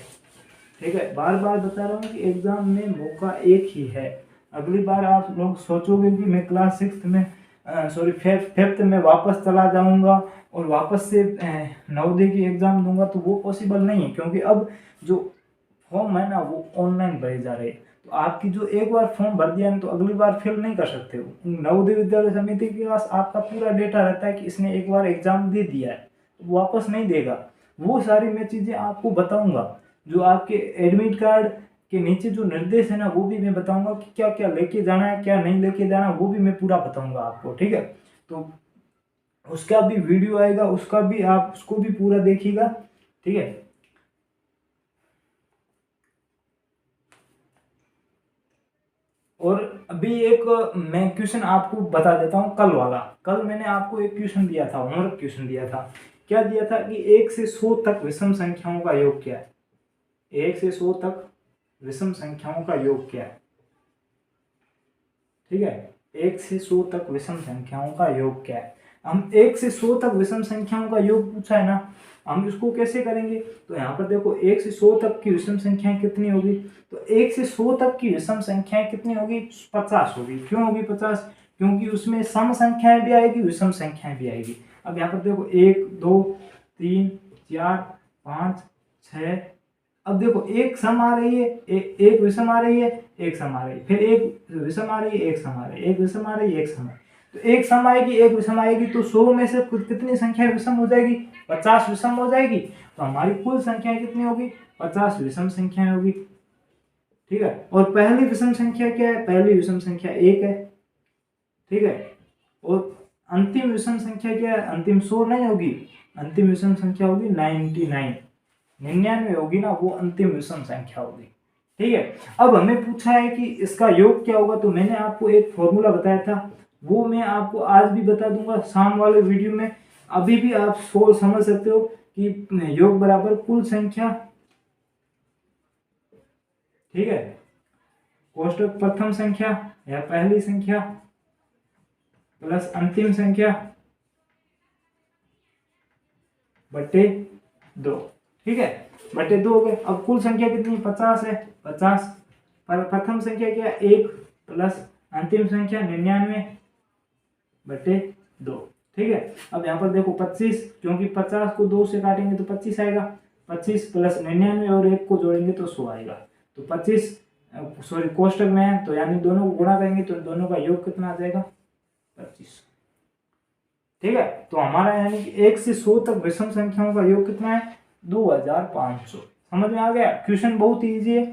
ठीक है। बार बार बता रहा हूँ कि एग्जाम में मौका एक ही है। अगली बार आप लोग सोचोगे कि मैं क्लास 6 में फिफ्थ में वापस चला जाऊंगा और वापस से नवोदय की एग्ज़ाम दूंगा तो वो पॉसिबल नहीं है, क्योंकि अब जो फॉर्म है ना वो ऑनलाइन भरे जा रहे हैं। तो आपकी जो एक बार फॉर्म भर दिया तो अगली बार फिल नहीं कर सकते हो। नवोदय विद्यालय समिति के पास आपका पूरा डेटा रहता है कि इसने एक बार एग्जाम दे दिया है तो वापस नहीं देगा। वो सारी मैं चीज़ें आपको बताऊंगा, जो आपके एडमिट कार्ड के नीचे जो निर्देश है ना वो भी मैं बताऊंगा कि क्या क्या लेके जाना है क्या नहीं लेके जाना, वो भी मैं पूरा बताऊंगा आपको, ठीक है। तो उसका भी वीडियो आएगा, उसका भी आप उसको भी पूरा देखिएगा, ठीक है। और अभी एक मैं क्वेश्चन आपको बता देता हूँ कल वाला। कल मैंने आपको एक क्वेश्चन दिया था, होमवर्क क्वेश्चन दिया था। क्या दिया था कि 1 से 100 तक विषम संख्याओं का योग क्या है। 1 से 100 तक विषम संख्याओं का योग क्या है, ठीक है। 1 से 100 तक विषम संख्याओं का योग क्या है। हम 1 से 100 तक विषम संख्याओं का योग पूछा है ना, हम इसको कैसे करेंगे, तो यहाँ पर देखो 1 से 100 तक की विषम संख्याएं कितनी होगी, तो 1 से 100 तक की विषम संख्याएं कितनी होगी, 50 होगी। क्यों होगी 50, क्योंकि उसमें सम संख्याएं भी आएगी विषम संख्याएं भी आएगी। अब यहाँ पर देखो 1 2 3 4 5 6, अब देखो एक सम आ रही है, एक विषम आ रही है, एक सम आ रही है, फिर एक विषम आ रही है, एक सम आ रही है, एक विषम आ रही है, एक सम आ रही है। तो एक सम आएगी एक विषम आएगी तो 100 में से कितनी संख्या विषम हो जाएगी, 50 विषम हो जाएगी। तो हमारी कुल संख्या कितनी होगी, 50 विषम संख्याएं होगी, ठीक है। और पहली विषम संख्या क्या है, पहली विषम संख्या 1 है, ठीक है। और अंतिम विषम संख्या क्या है, अंतिम 100 नहीं होगी, अंतिम विषम संख्या होगी 99 होगी ना, वो अंतिम विषम संख्या होगी, ठीक है। अब हमें पूछा है कि इसका योग क्या होगा, तो मैंने आपको एक फॉर्मूला बताया था, वो मैं आपको आज भी बता दूंगा शाम वाले वीडियो में। अभी भी आप समझ सकते हो कि योग बराबर कुल संख्या, ठीक है, कोष्टक प्रथम संख्या या पहली संख्या प्लस अंतिम संख्या बटे 2, ठीक है, बटे 2 हो गए। अब कुल संख्या कितनी 50 है, 50 पर प्रथम संख्या क्या 1 प्लस अंतिम संख्या 99 50/2। ठीक है। अब यहाँ पर देखो 25, क्योंकि 50 को 2 से काटेंगे तो 25 आएगा, 25 प्लस 99 और 1 को जोड़ेंगे तो 100 आएगा। तो 25 सॉरी कोष्टक में है तो यानी दोनों को गुणा करेंगे तो दोनों का योग कितना आ जाएगा 25। ठीक है। तो हमारा यानी कि 1 से 100 तक विषम संख्याओं का योग कितना है 2500। समझ में आ गया। क्वेश्चन बहुत इजी है,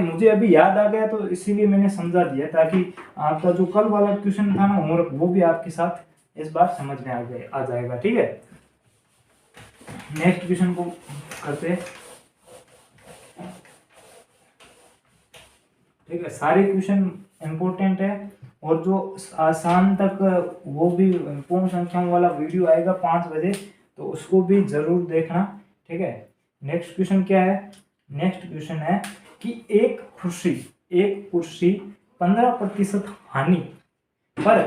मुझे अभी याद आ गया तो इसीलिए मैंने समझा दिया, ताकि आपका जो कल वाला क्वेश्चन था ना होमवर्क वो भी आपके साथ इस बार समझ में आ जाएगा। ठीक है। नेक्स्ट क्वेश्चन को करते हैं। ठीक है। सारे क्वेश्चन इंपॉर्टेंट है और जो शाम तक वो भी पूर्ण संख्याओं वाला वीडियो आएगा 5 बजे, तो उसको भी जरूर देखना। ठीक है। नेक्स्ट क्वेश्चन क्या है? नेक्स्ट क्वेश्चन है कि एक कुर्सी 15% हानि पर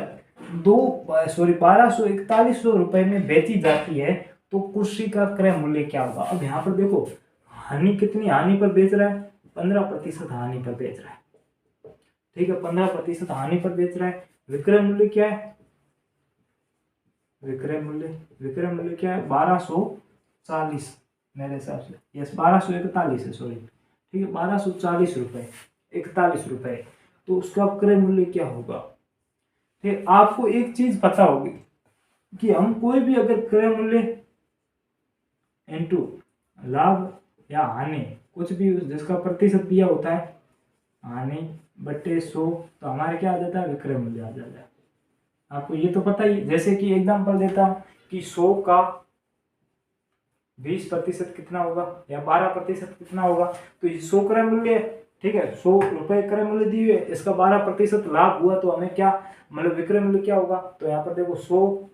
1241 रुपए में बेची जाती है, तो कुर्सी का क्रय मूल्य क्या होगा? अब यहाँ पर देखो हानि कितनी हानि पर बेच रहा है 15% हानि पर बेच रहा है। ठीक है। 15% हानि पर बेच रहा है। विक्रय मूल्य क्या है? विक्रय मूल्य क्या है 1240 मेरे हिसाब से, यस 1241 है सॉरी। ठीक है 1240 रुपए 41 रुपए, तो उसका क्रय मूल्य क्या होगा? फिर आपको एक चीज पता होगी कि हम कोई भी अगर क्रय मूल्य इनटू लाभ या हानि कुछ भी जिसका प्रतिशत दिया होता है हानि बटे 100, तो हमारे क्या आ जाता है विक्रय मूल्य आ जाता है। आपको ये तो पता ही। जैसे कि एग्जांपल देता हूं कि 100 का 20% कितना होगा या 12% कितना होगा, तो ये 100 क्रय मूल्य। ठीक है 100 रुपए क्रय मूल्य दी हुई है, इसका 12% लाभ हुआ तो हमें क्या मतलब विक्रय मूल्य क्या होगा? तो यहाँ पर देखो 100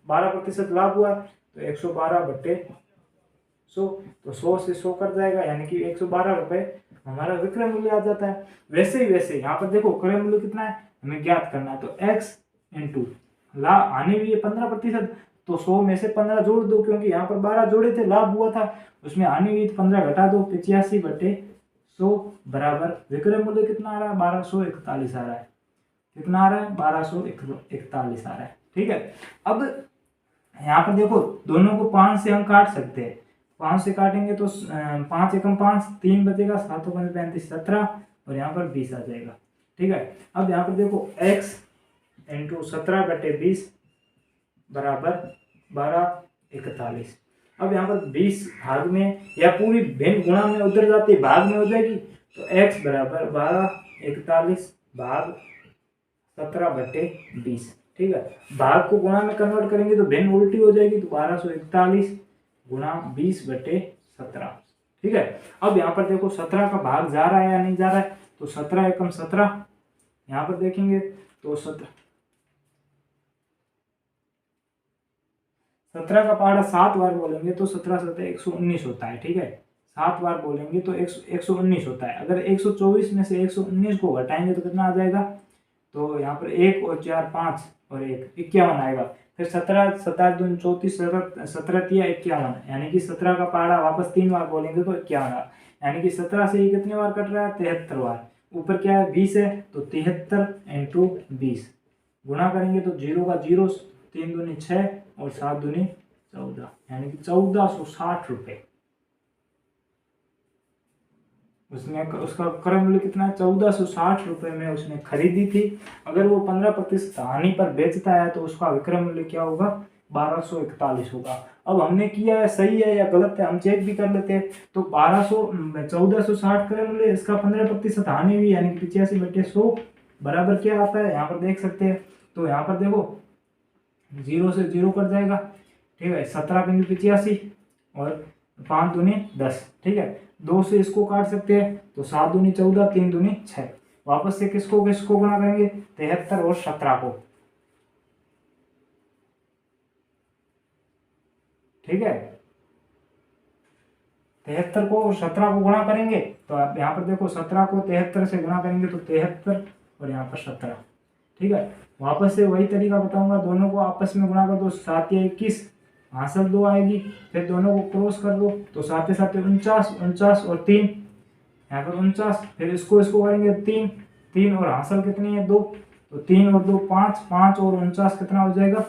12% लाभ हुआ तो 112/100, तो 100 से 100 कट जाएगा यानी कि 112 रुपए हमारा विक्रय मूल्य आ जाता है। वैसे ही वैसे यहाँ पर देखो क्रय मूल्य कितना है हमें ज्ञात करना है, तो x इंटू लाभ हानि भी है 15%, तो 100 में से 15 जोड़ दो, क्योंकि यहाँ पर 12 जोड़े थे लाभ हुआ था, उसमें हानि हुई 15 घटा दो 85/100 बराबर विक्रय मूल्य कितना आ रहा है 1241 आ रहा है। कितना आ रहा है 1241 आ रहा है। ठीक है। अब यहाँ पर देखो दोनों को 5 से हम काट सकते हैं, 5 से काटेंगे तो 5 एकम 5 3 बचेगा, 7 5 35 17 और यहाँ पर 20 आ जाएगा। ठीक है। अब यहाँ पर देखो x इंटू 17/20 बराबर 1241। अब यहाँ पर 20 भाग में या पूरी भिन्न गुणा में उधर जाती है भाग में हो जाएगी, तो x बराबर 1241 भाग 17/20। ठीक है। भाग को गुणा में कन्वर्ट करेंगे तो भिन्न उल्टी हो जाएगी, तो 1241 गुणा 20/17। ठीक है। अब यहाँ पर देखो 17 का भाग जा रहा है या नहीं जा रहा है, तो 17 एकम 17 यहाँ पर देखेंगे तो 17 का पहाड़ा 7 बार बोलेंगे तो 17 7 119 होता है। ठीक है। 7 बार बोलेंगे तो 119 होता है। अगर 124 में से 119 को घटाएंगे तो कितना आ जाएगा? तो यहाँ पर 1 और 4 5 और 1 51 आएगा। फिर 17 7 दूनी 34 17 तिया 51, यानी कि 17 का पहाड़ा वापस 3 बार बोलेंगे तो 51, यानी कि 17 से ये कितने बार कट रहा है 73 बार। ऊपर क्या है 20 है, तो 73 इंटू 20 गुणा करेंगे तो 0 का 0 3 दूनी 6 और 7 दूनी 14, यानी कि 1460 रुपए उसने उसका क्रय मूल्य कितना है 1460 रुपए में उसने खरीदी थी। अगर वो 15% हानि पर बेचता है तो उसका विक्रय मूल्य क्या होगा 1241 होगा। अब हमने किया है सही है या गलत है हम चेक भी कर लेते हैं। तो 1460 क्रय मूल्य, इसका 15% हानि हुई यानी कि 85/100 बराबर क्या आता है यहाँ पर देख सकते हैं। तो यहाँ पर देखो 0 से 0 कट जाएगा। ठीक है। 17×85 और 5 दूनी 10। ठीक है। 2 से इसको काट सकते हैं तो 7 दूनी 14 3 दूनी 6। वापस से किसको गुणा करेंगे 73 और 17 को। ठीक है। 73 को और 17 को गुणा करेंगे तो आप यहाँ पर देखो 17 को 73 से गुणा करेंगे तो 73 और यहाँ पर 17। ठीक है। वापस से वही तरीका बताऊंगा, दोनों को आपस में गुणा कर दो 7 या 21 हासिल 2 आएगी, फिर दोनों को क्रॉस कर दो तो 7 7 49 और 3 यहाँ पर 49, फिर इसको करेंगे 3 और हासिल कितनी है 2, तो 3 और 2 5, 5 और 49 कितना हो जाएगा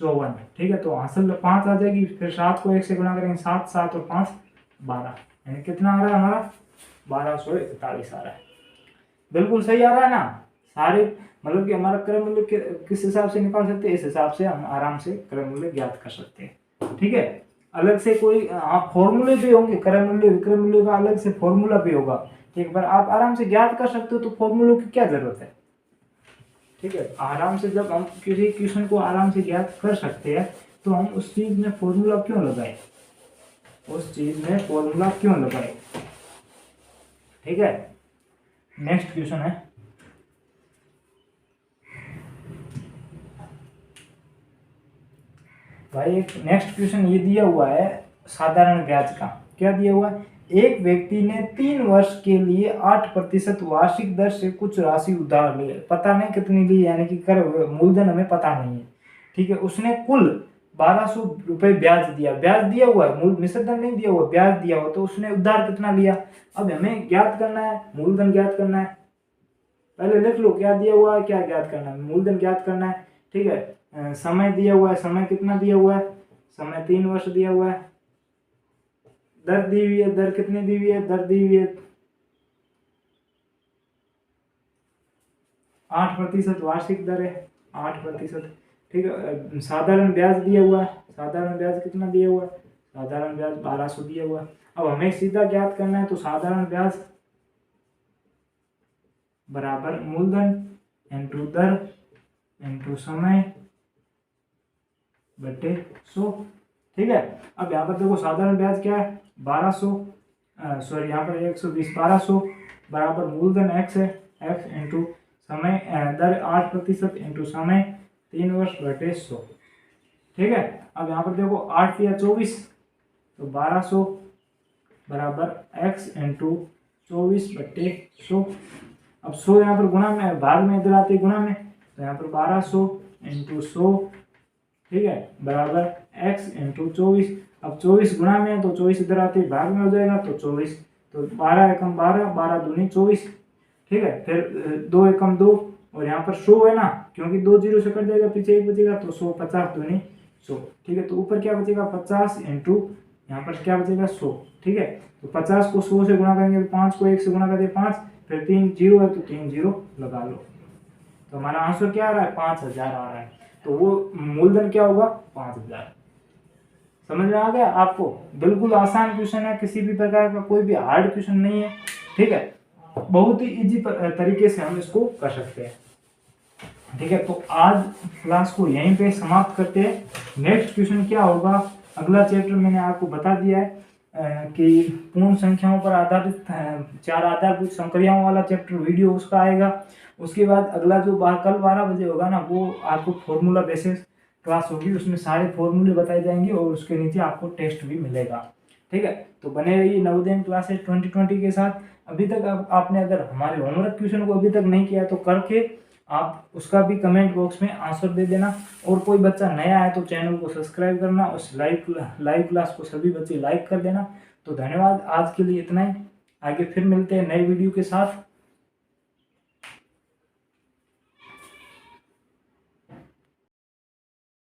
54। ठीक है, तो हासिल 5 आ जाएगी, फिर 7 को 1 से गुणा करेंगे, 7 7 और 5 12, यानी कितना आ रहा है हमारा 1241 आ रहा है। बिल्कुल सही आ रहा है ना सारे, मतलब कि हमारा क्रम मूल्य किस हिसाब से निकाल सकते हैं, इस हिसाब से हम आराम से क्रम मूल्य ज्ञात कर सकते हैं। ठीक है, अलग से कोई फॉर्मूले भी होंगे, क्रम मूल्य विक्रम मूल्य का अलग से फॉर्मूला भी होगा, एक बार आप आराम से ज्ञात कर सकते हो, तो फॉर्मूलों की क्या जरूरत है। ठीक है, आराम से जब हम किसी क्वेश्चन को आराम से ज्ञात कर सकते हैं, तो हम उस चीज में फॉर्मूला क्यों लगाए, उस चीज में फॉर्मूला क्यों लगाए। ठीक है, नेक्स्ट क्वेश्चन है, भाई एक नेक्स्ट क्वेश्चन ये दिया हुआ है साधारण ब्याज का। क्या दिया हुआ है, एक व्यक्ति ने 3 वर्ष के लिए 8% वार्षिक दर से कुछ राशि उधार ली, पता नहीं कितनी ली, यानी कि कर मूलधन हमें पता नहीं है। ठीक है, उसने कुल 1200 रुपये ब्याज दिया, ब्याज दिया हुआ है, मूल मिश्रधन नहीं दिया हुआ, ब्याज दिया हुआ, तो उसने उधार कितना लिया। अब हमें ज्ञात करना है, मूलधन ज्ञात करना है, पहले लिख लो क्या दिया हुआ है, क्या ज्ञात करना है, मूलधन ज्ञात करना है। ठीक है, समय दिया हुआ है, समय कितना दिया हुआ है, समय 3 वर्ष दिया हुआ है, दर दी हुई है, दर कितनी दी हुई है, दर दी हुई है 8% वार्षिक दर है 8%। ठीक है, साधारण ब्याज दिया हुआ है, साधारण ब्याज कितना दिया हुआ है, साधारण ब्याज 1200 दिया हुआ है। अब हमें सीधा ज्ञात करना है, तो साधारण ब्याज बराबर मूलधन इंटू दर इंटू समय बटे 100। ठीक है, अब यहाँ पर देखो साधारण ब्याज क्या है 1200, सॉरी यहाँ पर 120, 1200 बराबर मूलधन x है, x इंटू समय दर 8% इंटू समय 3 वर्ष बटे 100। ठीक है, अब यहाँ पर देखो 8 या 24, तो 1200 बराबर x इंटू 24 बटे 100। अब 100 यहाँ पर गुणा में, भाग में इधर आते गुणा में, तो यहाँ पर 1200 इंटू 100, ठीक है, बराबर x इंटू 24। अब 24 गुणा में है, तो 24 इधर आते भाग में हो जाएगा, तो 24, तो 12 एकम 12, 12 दूनी 24। ठीक है, फिर 2 एकम 2, और यहाँ पर 100 है ना, क्योंकि 2 जीरो से कट जाएगा, पीछे 1 बचेगा, तो 100, 50 दूनी 100। ठीक है, तो ऊपर क्या बचेगा 50 इंटू यहाँ पर क्या बचेगा 100। ठीक है, तो 50 को 100 से गुणा करेंगे, तो 5 को 1 से गुणा करते 5, फिर 3 जीरो है, तो 3 जीरो लगा लो, तो हमारा आंसर क्या आ रहा है 5000 आ रहा है। तो वो मूलधन क्या होगा 5000। समझ में आ गया आपको, बिल्कुल आसान क्वेश्चन है, किसी भी प्रकार का कोई भी हार्ड क्वेश्चन नहीं है। ठीक है, बहुत ही इजी तरीके से हम इसको कर सकते हैं। ठीक है, तो आज क्लास को यहीं पे समाप्त करते हैं। नेक्स्ट क्वेश्चन क्या होगा, अगला चैप्टर मैंने आपको बता दिया है कि पूर्ण संख्याओं पर आधारित 4 आधारभूत संक्रियाओं वाला चैप्टर वीडियो उसका आएगा। उसके बाद अगला जो कल 12 बजे होगा ना, वो आपको फॉर्मूला बेसिस क्लास होगी, उसमें सारे फॉर्मूले बताए जाएंगे और उसके नीचे आपको टेस्ट भी मिलेगा। ठीक है, तो बने रहिए नवोदय क्लासेस 2020 के साथ। अभी तक आपने अगर हमारे होमवर्क क्वेश्चन को अभी तक नहीं किया तो करके आप उसका भी कमेंट बॉक्स में आंसर दे देना। और कोई बच्चा नया है तो चैनल को सब्सक्राइब करना, उस लाइव क्लास को सभी बच्चे लाइक कर देना। तो धन्यवाद, आज के लिए इतना ही, आगे फिर मिलते हैं नए वीडियो के साथ।